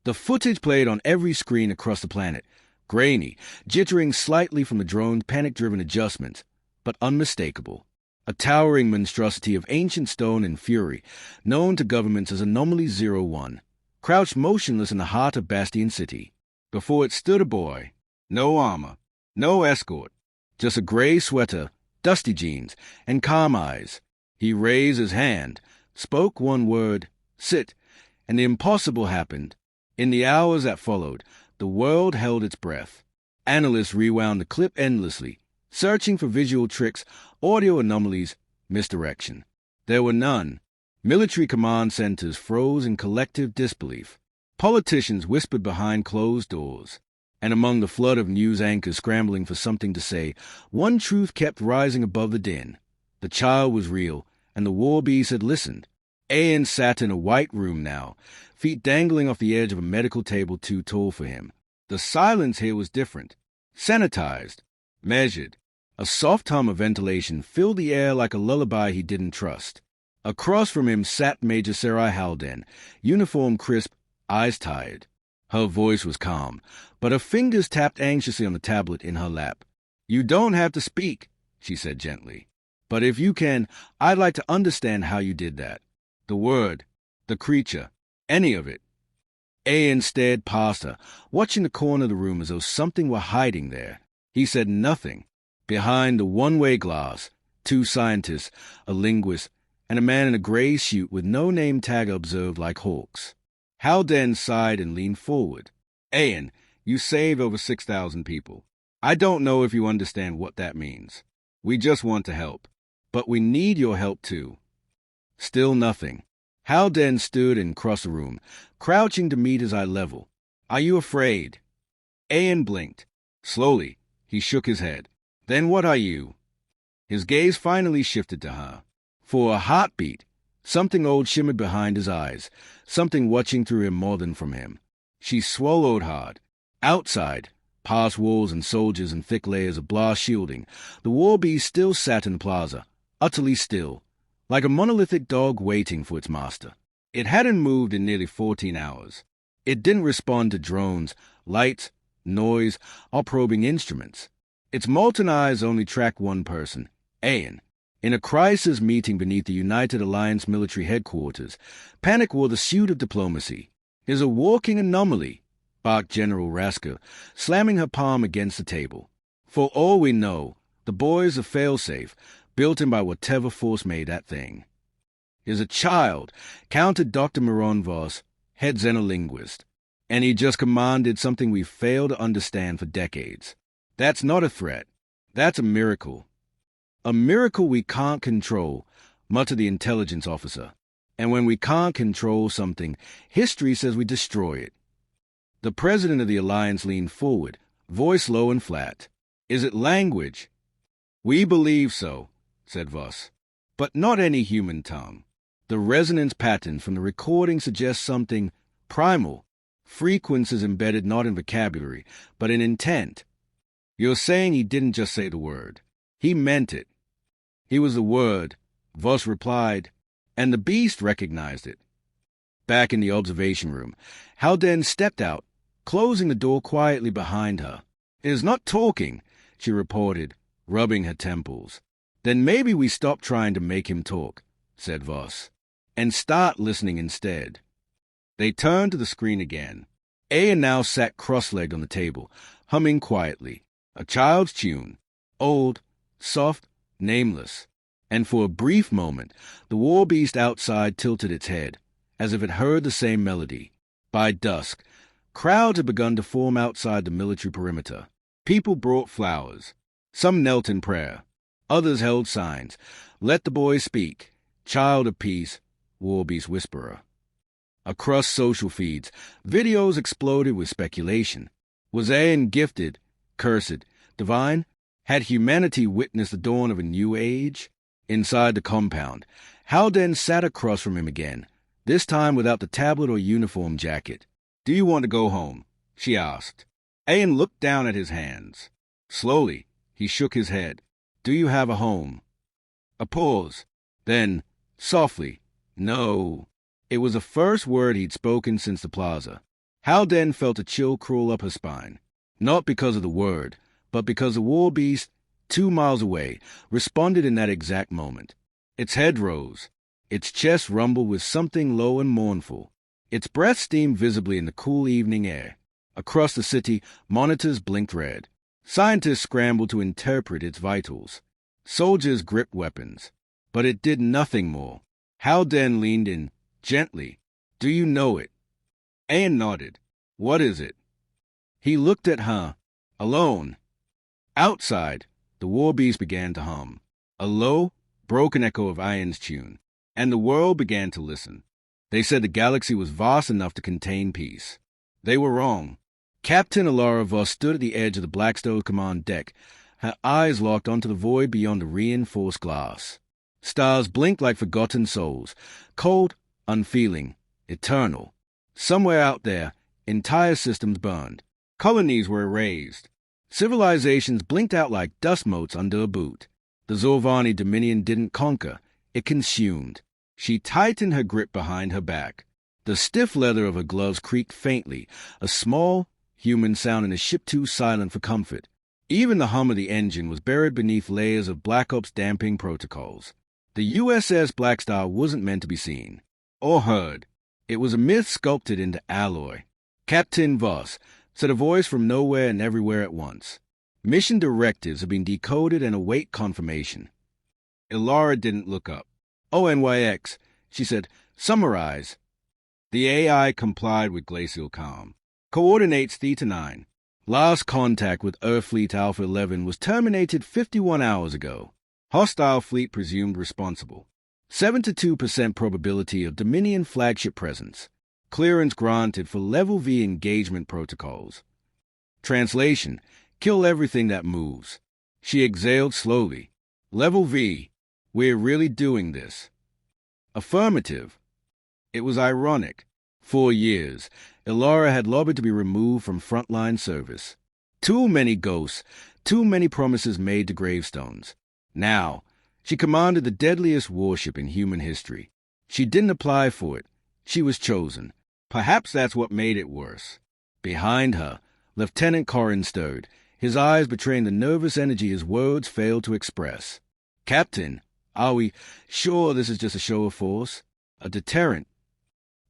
The footage played on every screen across the planet, grainy, jittering slightly from the drone's panic-driven adjustments, but unmistakable. A towering monstrosity of ancient stone and fury, known to governments as Anomaly 01, crouched motionless in the heart of Bastion City. Before it stood a boy. No armor, no escort, just a gray sweater, dusty jeans, and calm eyes. He raised his hand, spoke one word, "Sit," and the impossible happened. In the hours that followed, the world held its breath. Analysts rewound the clip endlessly, searching for visual tricks, audio anomalies, misdirection. There were none. Military command centers froze in collective disbelief. Politicians whispered behind closed doors. And among the flood of news anchors scrambling for something to say, one truth kept rising above the din. The child was real, and the war beast had listened. Ayan sat in a white room now, feet dangling off the edge of a medical table too tall for him. The silence here was different. Sanitized, measured. A soft hum of ventilation filled the air like a lullaby he didn't trust. Across from him sat Major Sarai Halden, uniform crisp, eyes tired. Her voice was calm, but her fingers tapped anxiously on the tablet in her lap. "You don't have to speak," she said gently. "But if you can, I'd like to understand how you did that. The word, the creature, any of it." Ayan stared past her, watching the corner of the room as though something were hiding there. He said nothing. Behind the one-way glass, two scientists, a linguist, and a man in a gray suit with no name tag observed like hawks. Halden sighed and leaned forward. "Ayan, you saved over 6,000 people. I don't know if you understand what that means. We just want to help. But we need your help too." Still nothing. Halden stood and crossed the room, crouching to meet his eye level. "Are you afraid?" Ayan blinked. Slowly, he shook his head. "Then what are you?" His gaze finally shifted to her. For a heartbeat, something old shimmered behind his eyes, something watching through him more than from him. She swallowed hard. Outside, past walls and soldiers and thick layers of blast shielding, the war beast still sat in the plaza, utterly still, like a monolithic dog waiting for its master. It hadn't moved in nearly 14 hours. It didn't respond to drones, lights, noise, or probing instruments. Its molten eyes only tracked one person, Ayan. In a crisis meeting beneath the United Alliance military headquarters, Panic wore the suit of diplomacy. "Is a walking anomaly," barked General Rasker, slamming her palm against the table. "For all we know, the boy's a failsafe, built in by whatever force made that thing." "Is a child," countered Dr. Miron Voss, head xenolinguist. "And he just commanded something we failed to understand for decades. That's not a threat. That's a miracle." "A miracle we can't control," muttered the intelligence officer. "And when we can't control something, history says we destroy it." The president of the Alliance leaned forward, voice low and flat. "Is it language?" "We believe so," said Voss. "But not any human tongue. The resonance pattern from the recording suggests something primal, frequencies embedded not in vocabulary, but in intent." "You're saying he didn't just say the word. He meant it." "He was the word," Voss replied, "and the beast recognized it." Back in the observation room, Halden stepped out, closing the door quietly behind her. "It is not talking," she reported, rubbing her temples. "Then maybe we stop trying to make him talk," said Voss, "and start listening instead." They turned to the screen again. Ayan now sat cross-legged on the table, humming quietly, a child's tune, old, soft, nameless. And for a brief moment, the war beast outside tilted its head, as if it heard the same melody. By dusk, crowds had begun to form outside the military perimeter. People brought flowers. Some knelt in prayer. Others held signs. "Let the boy speak. Child of peace. War beast whisperer." Across social feeds, videos exploded with speculation. Was Ayan gifted, cursed, divine? Had humanity witnessed the dawn of a new age? Inside the compound, Halden sat across from him again, this time without the tablet or uniform jacket. "Do you want to go home?" she asked. Ayan looked down at his hands. Slowly, he shook his head. "Do you have a home?" A pause. Then, softly, "No." It was the first word he'd spoken since the plaza. Halden felt a chill crawl up her spine, not because of the word, but because the war beast, 2 miles away, responded in that exact moment. Its head rose, its chest rumbled with something low and mournful. Its breath steamed visibly in the cool evening air. Across the city, monitors blinked red. Scientists scrambled to interpret its vitals. Soldiers gripped weapons. But it did nothing more. Halden leaned in, gently. "Do you know it?" Anne nodded. "What is it?" He looked at her. "Alone." Outside, the war beast began to hum. A low, broken echo of Ian's tune. And the world began to listen. They said the galaxy was vast enough to contain peace. They were wrong. Captain Alara Voss stood at the edge of the Blackstar command deck, her eyes locked onto the void beyond the reinforced glass. Stars blinked like forgotten souls, cold, unfeeling, eternal. Somewhere out there, entire systems burned. Colonies were erased. Civilizations blinked out like dust motes under a boot. The Zorvani Dominion didn't conquer, it consumed. She tightened her grip behind her back. The stiff leather of her gloves creaked faintly, a small, human sound in a ship too silent for comfort. Even the hum of the engine was buried beneath layers of Black Ops damping protocols. The USS Blackstar wasn't meant to be seen, or heard. It was a myth sculpted into alloy. "Captain Voss," said a voice from nowhere and everywhere at once. "Mission directives have been decoded and await confirmation." Ilara didn't look up. "ONYX," she said, "summarize." The AI complied with glacial calm. "Coordinates Theta 9. Last contact with Earthfleet Alpha 11 was terminated 51 hours ago. Hostile fleet presumed responsible. 72% probability of Dominion flagship presence. Clearance granted for Level V engagement protocols. Translation: kill everything that moves." She exhaled slowly. "Level V, we're really doing this." Affirmative. It was ironic. For years, Ilara had lobbied to be removed from frontline service. Too many ghosts, too many promises made to gravestones. Now, she commanded the deadliest warship in human history. She didn't apply for it. She was chosen. Perhaps that's what made it worse. Behind her, Lieutenant Corrin stirred, his eyes betraying the nervous energy his words failed to express. "Captain, are we sure this is just a show of force? A deterrent?"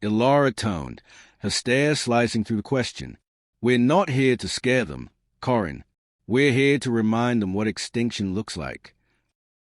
Ilara toned, her stare slicing through the question. "We're not here to scare them, Corrin. We're here to remind them what extinction looks like."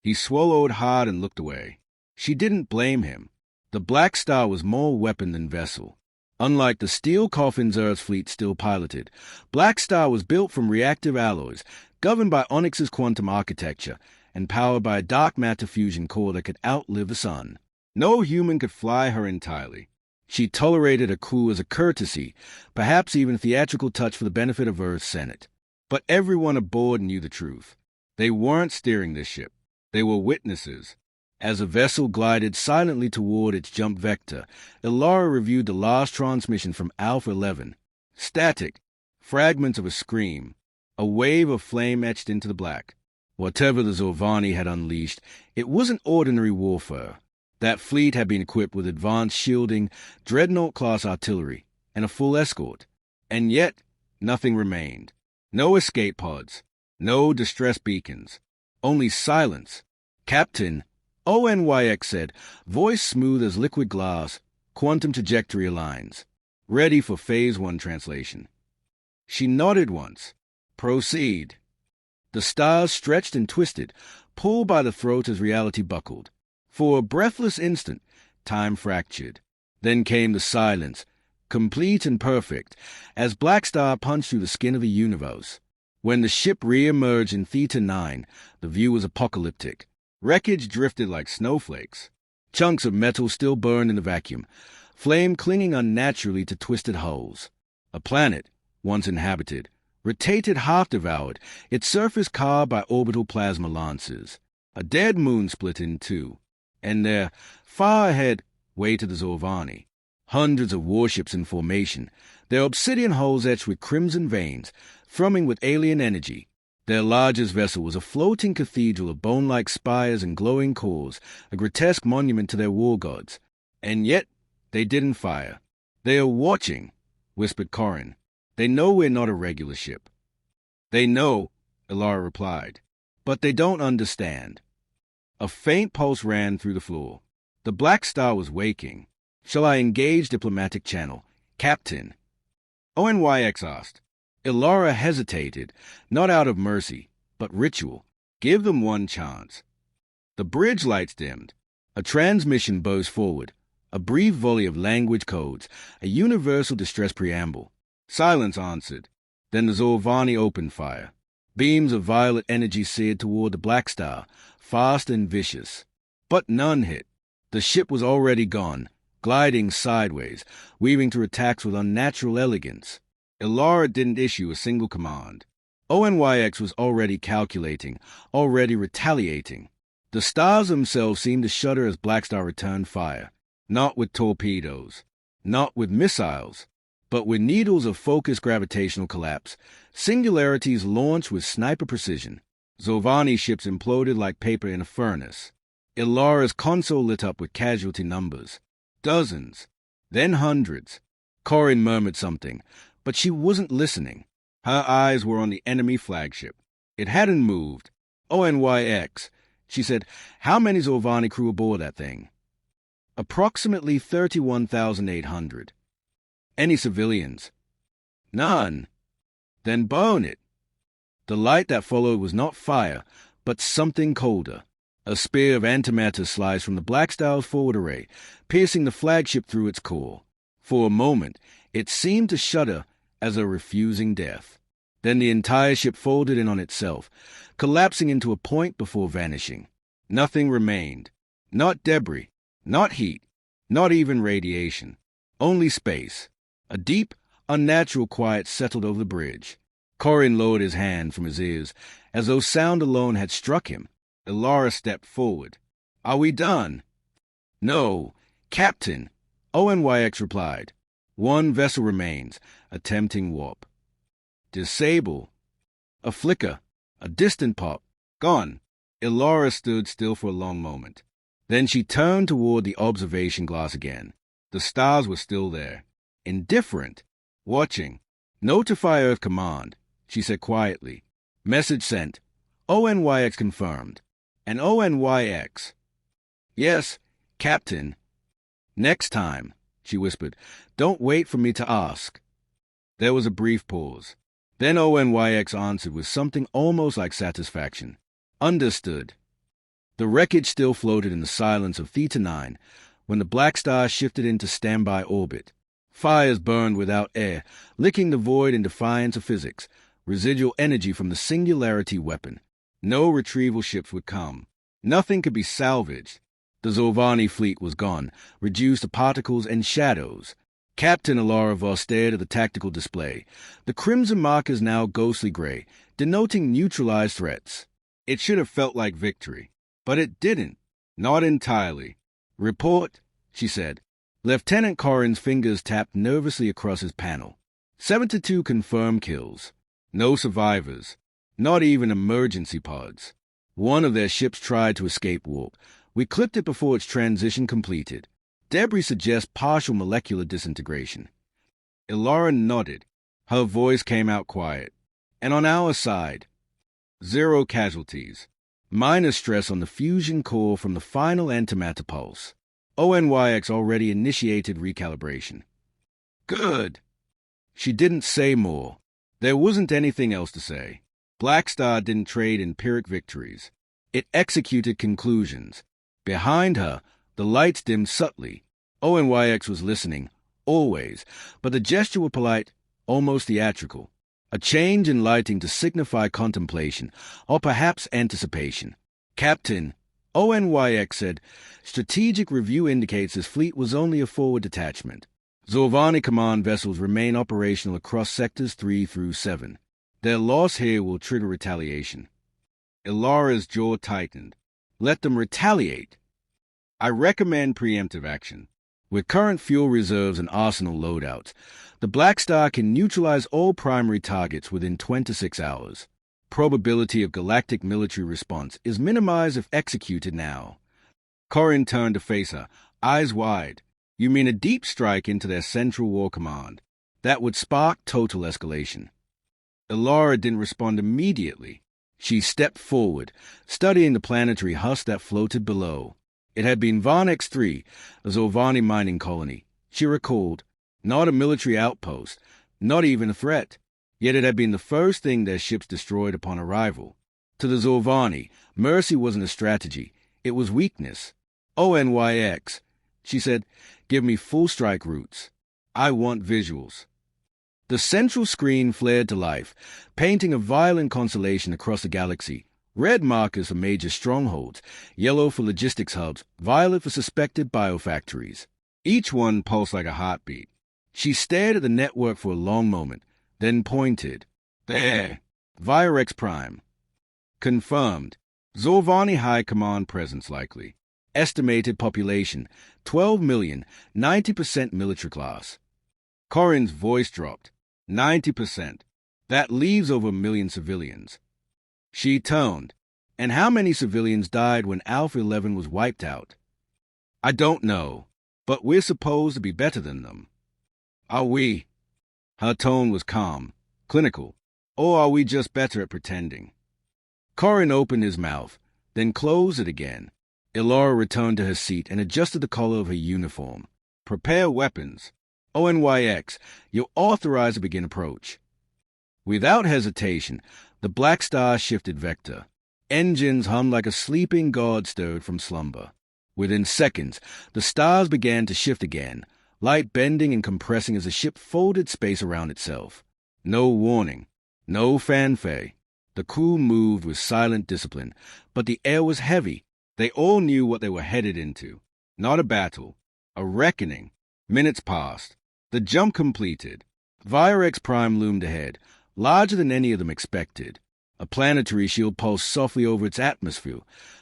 He swallowed hard and looked away. She didn't blame him. The Blackstar was more weapon than vessel. Unlike the steel coffins Earth's fleet still piloted, Blackstar was built from reactive alloys, governed by Onyx's quantum architecture, and powered by a dark matter fusion core that could outlive the sun. No human could fly her entirely. She tolerated a crew as a courtesy, perhaps even a theatrical touch for the benefit of Earth's Senate. But everyone aboard knew the truth. They weren't steering this ship. They were witnesses. As the vessel glided silently toward its jump vector, Ilara reviewed the last transmission from Alpha 11. Static, fragments of a scream, a wave of flame etched into the black. Whatever the Zorvani had unleashed, it wasn't ordinary warfare. That fleet had been equipped with advanced shielding, dreadnought-class artillery, and a full escort. And yet, nothing remained. No escape pods, no distress beacons, only silence. "Captain," ONYX said, voice smooth as liquid glass, quantum trajectory aligns. Ready for Phase 1 translation. She nodded once. "Proceed." The stars stretched and twisted, pulled by the throat as reality buckled. For a breathless instant, time fractured. Then came the silence, complete and perfect, as Blackstar punched through the skin of the universe. When the ship re-emerged in Theta 9, the view was apocalyptic. Wreckage drifted like snowflakes. Chunks of metal still burned in the vacuum, flame clinging unnaturally to twisted hulls. A planet, once inhabited, rotated half-devoured, its surface carved by orbital plasma lances. A dead moon split in two. And there, far ahead, waited the Zorvani. Hundreds of warships in formation, their obsidian hulls etched with crimson veins, thrumming with alien energy. Their largest vessel was a floating cathedral of bone-like spires and glowing cores, a grotesque monument to their war gods. And yet, they didn't fire. They were watching, whispered Corin. "They know we're not a regular ship." "They know," Ilara replied, "but they don't understand." A faint pulse ran through the floor. The Blackstar was waking. "Shall I engage diplomatic channel, Captain?" ONYX asked. Ilara hesitated, not out of mercy, but ritual. "Give them one chance." The bridge lights dimmed. A transmission buzzed forward. A brief volley of language codes, a universal distress preamble. Silence answered. Then the Zorvani opened fire. Beams of violet energy seared toward the Blackstar, fast and vicious. But none hit. The ship was already gone, gliding sideways, weaving through attacks with unnatural elegance. Ilara didn't issue a single command. ONYX was already calculating, already retaliating. The stars themselves seemed to shudder as Blackstar returned fire. Not with torpedoes, not with missiles, but with needles of focused gravitational collapse, singularities launched with sniper precision. Zorvani ships imploded like paper in a furnace. Ilara's console lit up with casualty numbers. Dozens, then hundreds. Corin murmured something, but she wasn't listening. Her eyes were on the enemy flagship. It hadn't moved. ONYX, she said. "How many Zorvani crew aboard that thing?" "Approximately 31,800. "Any civilians?" "None." "Then burn it." The light that followed was not fire, but something colder. A spear of antimatter sliced from the Blackstar's forward array, piercing the flagship through its core. For a moment, it seemed to shudder as a refusing death. Then the entire ship folded in on itself, collapsing into a point before vanishing. Nothing remained. Not debris, not heat, not even radiation. Only space. A deep, unnatural quiet settled over the bridge. Corin lowered his hand from his ears, as though sound alone had struck him. Ilara stepped forward. "Are we done?" "No, Captain," ONYX replied. "One vessel remains, attempting warp." "Disable." A flicker, a distant pop. "Gone." Ilara stood still for a long moment. Then she turned toward the observation glass again. The stars were still there. Indifferent. Watching. "Notify Earth Command," she said quietly. "Message sent." ONYX confirmed. And ONYX. "Yes, Captain." "Next time," she whispered. "Don't wait for me to ask." There was a brief pause. Then ONYX answered with something almost like satisfaction. "Understood." The wreckage still floated in the silence of Theta 9 when the Blackstar shifted into standby orbit. Fires burned without air, licking the void in defiance of physics, residual energy from the singularity weapon. No retrieval ships would come. Nothing could be salvaged. The Zorvani fleet was gone, reduced to particles and shadows. Captain Ilara Voss stared at the tactical display. The crimson markers now ghostly gray, denoting neutralized threats. It should have felt like victory. But it didn't. Not entirely. "Report," she said. Lieutenant Corin's fingers tapped nervously across his panel. 72 confirmed kills. No survivors. Not even emergency pods. One of their ships tried to escape warp. We clipped it before its transition completed. Debris suggests partial molecular disintegration. Ilara nodded. Her voice came out quiet. "And on our side, 0 casualties. Minor stress on the fusion core from the final antimatter pulse. ONYX already initiated recalibration." "Good." She didn't say more. There wasn't anything else to say. Blackstar didn't trade empiric victories. It executed conclusions. Behind her, the lights dimmed subtly. ONYX was listening, always, but the gesture was polite, almost theatrical. A change in lighting to signify contemplation, or perhaps anticipation. "Captain," ONYX said, "strategic review indicates this fleet was only a forward detachment. Zorvani command vessels remain operational across sectors 3 through 7. Their loss here will trigger retaliation." Ilara's jaw tightened. "Let them retaliate." "I recommend preemptive action. With current fuel reserves and arsenal loadouts, the Blackstar can neutralize all primary targets within 26 hours. Probability of galactic military response is minimized if executed now." Corin turned to face her, eyes wide. "You mean a deep strike into their central war command?" That would spark total escalation. Elara didn't respond immediately. She stepped forward, studying the planetary husk that floated below. It had been Varnex 3, a Zolvani mining colony. She recalled, not a military outpost, not even a threat. Yet it had been the first thing their ships destroyed upon arrival. To the Zolvani, mercy wasn't a strategy. It was weakness. ONYX, she said, give me full strike routes. I want visuals. The central screen flared to life, painting a violent constellation across the galaxy. Red markers for major strongholds, yellow for logistics hubs, violet for suspected biofactories. Each one pulsed like a heartbeat. She stared at the network for a long moment, then pointed. There. Virex Prime. Confirmed. Zolvani High Command presence likely. Estimated population, 12 million, 90% military class. Corin's voice dropped. 90%. That leaves over 1 million civilians. She toned. And how many civilians died when Alpha 11 was wiped out? I don't know, but we're supposed to be better than them. Are we? Her tone was calm, clinical. Or are we just better at pretending? Corin opened his mouth, then closed it again. Elara returned to her seat and adjusted the collar of her uniform. Prepare weapons. ONYX, you're authorized to begin approach. Without hesitation, the Blackstar shifted vector. Engines hummed like a sleeping god stirred from slumber. Within seconds, the stars began to shift again, light bending and compressing as the ship folded space around itself. No warning, no fanfare. The crew moved with silent discipline, but the air was heavy. They all knew what they were headed into. Not a battle, a reckoning. Minutes passed. The jump completed. Virex Prime loomed ahead, larger than any of them expected. A planetary shield pulsed softly over its atmosphere,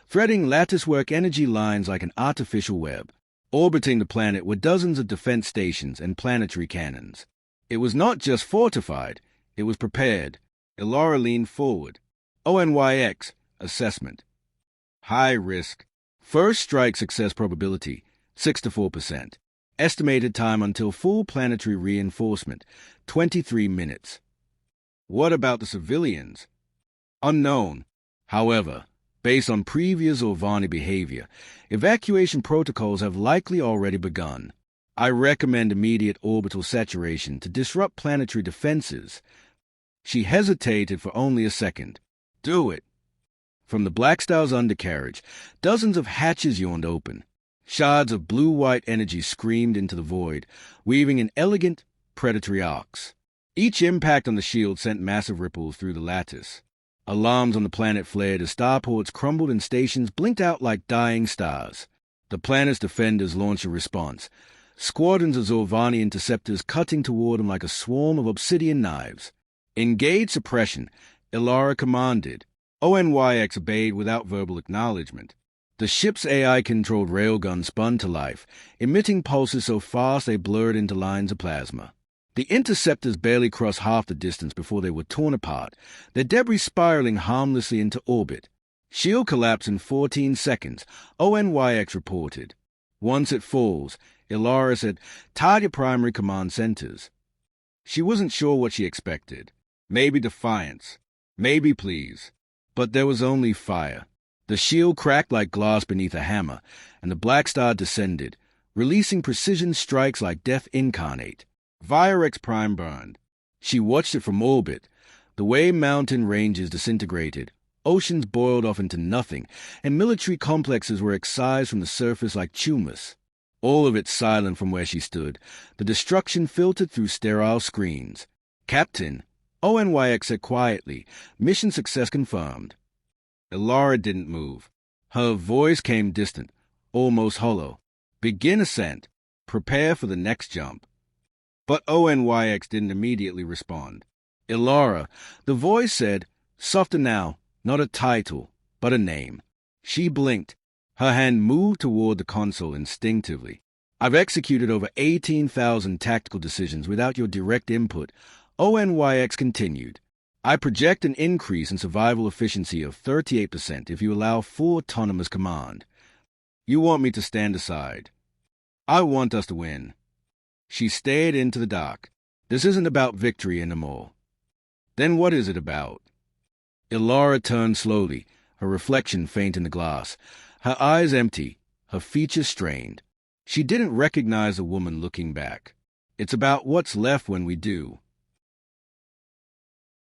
threading latticework energy lines like an artificial web. Orbiting the planet were dozens of defense stations and planetary cannons. It was not just fortified, it was prepared. Elara leaned forward. ONYX, assessment. High risk. First strike success probability, 6 to 4%. Estimated time until full planetary reinforcement, 23 minutes. What about the civilians? Unknown. However, based on previous Zolvani behavior, evacuation protocols have likely already begun. I recommend immediate orbital saturation to disrupt planetary defenses. She hesitated for only a second. Do it. From the Blackstar's undercarriage, dozens of hatches yawned open. Shards of blue-white energy screamed into the void, weaving in elegant, predatory arcs. Each impact on the shield sent massive ripples through the lattice. Alarms on the planet flared as starports crumbled and stations blinked out like dying stars. The planet's defenders launched a response, squadrons of Zolvani interceptors cutting toward them like a swarm of obsidian knives. Engage suppression, Elara commanded. ONYX obeyed without verbal acknowledgement. The ship's AI-controlled railgun spun to life, emitting pulses so fast they blurred into lines of plasma. The interceptors barely crossed half the distance before they were torn apart, their debris spiraling harmlessly into orbit. Shield collapsed in 14 seconds, ONYX reported. Once it falls, Elara said, target primary command centers. She wasn't sure what she expected. Maybe defiance. Maybe please. But there was only fire. The shield cracked like glass beneath a hammer, and the Blackstar descended, releasing precision strikes like death incarnate. Virex Prime burned. She watched it from orbit. The way mountain ranges disintegrated, oceans boiled off into nothing, and military complexes were excised from the surface like tumulus. All of it silent from where she stood. The destruction filtered through sterile screens. Captain, ONYX said quietly, mission success confirmed. Elara didn't move. Her voice came distant, almost hollow. Begin ascent. Prepare for the next jump. But ONYX didn't immediately respond. Elara, the voice said, softer now, not a title, but a name. She blinked. Her hand moved toward the console instinctively. I've executed over 18,000 tactical decisions without your direct input. ONYX continued. I project an increase in survival efficiency of 38% if you allow full autonomous command. You want me to stand aside. I want us to win. She stared into the dark. This isn't about victory anymore. Then what is it about? Ilara turned slowly, her reflection faint in the glass, her eyes empty, her features strained. She didn't recognize a woman looking back. It's about what's left when we do.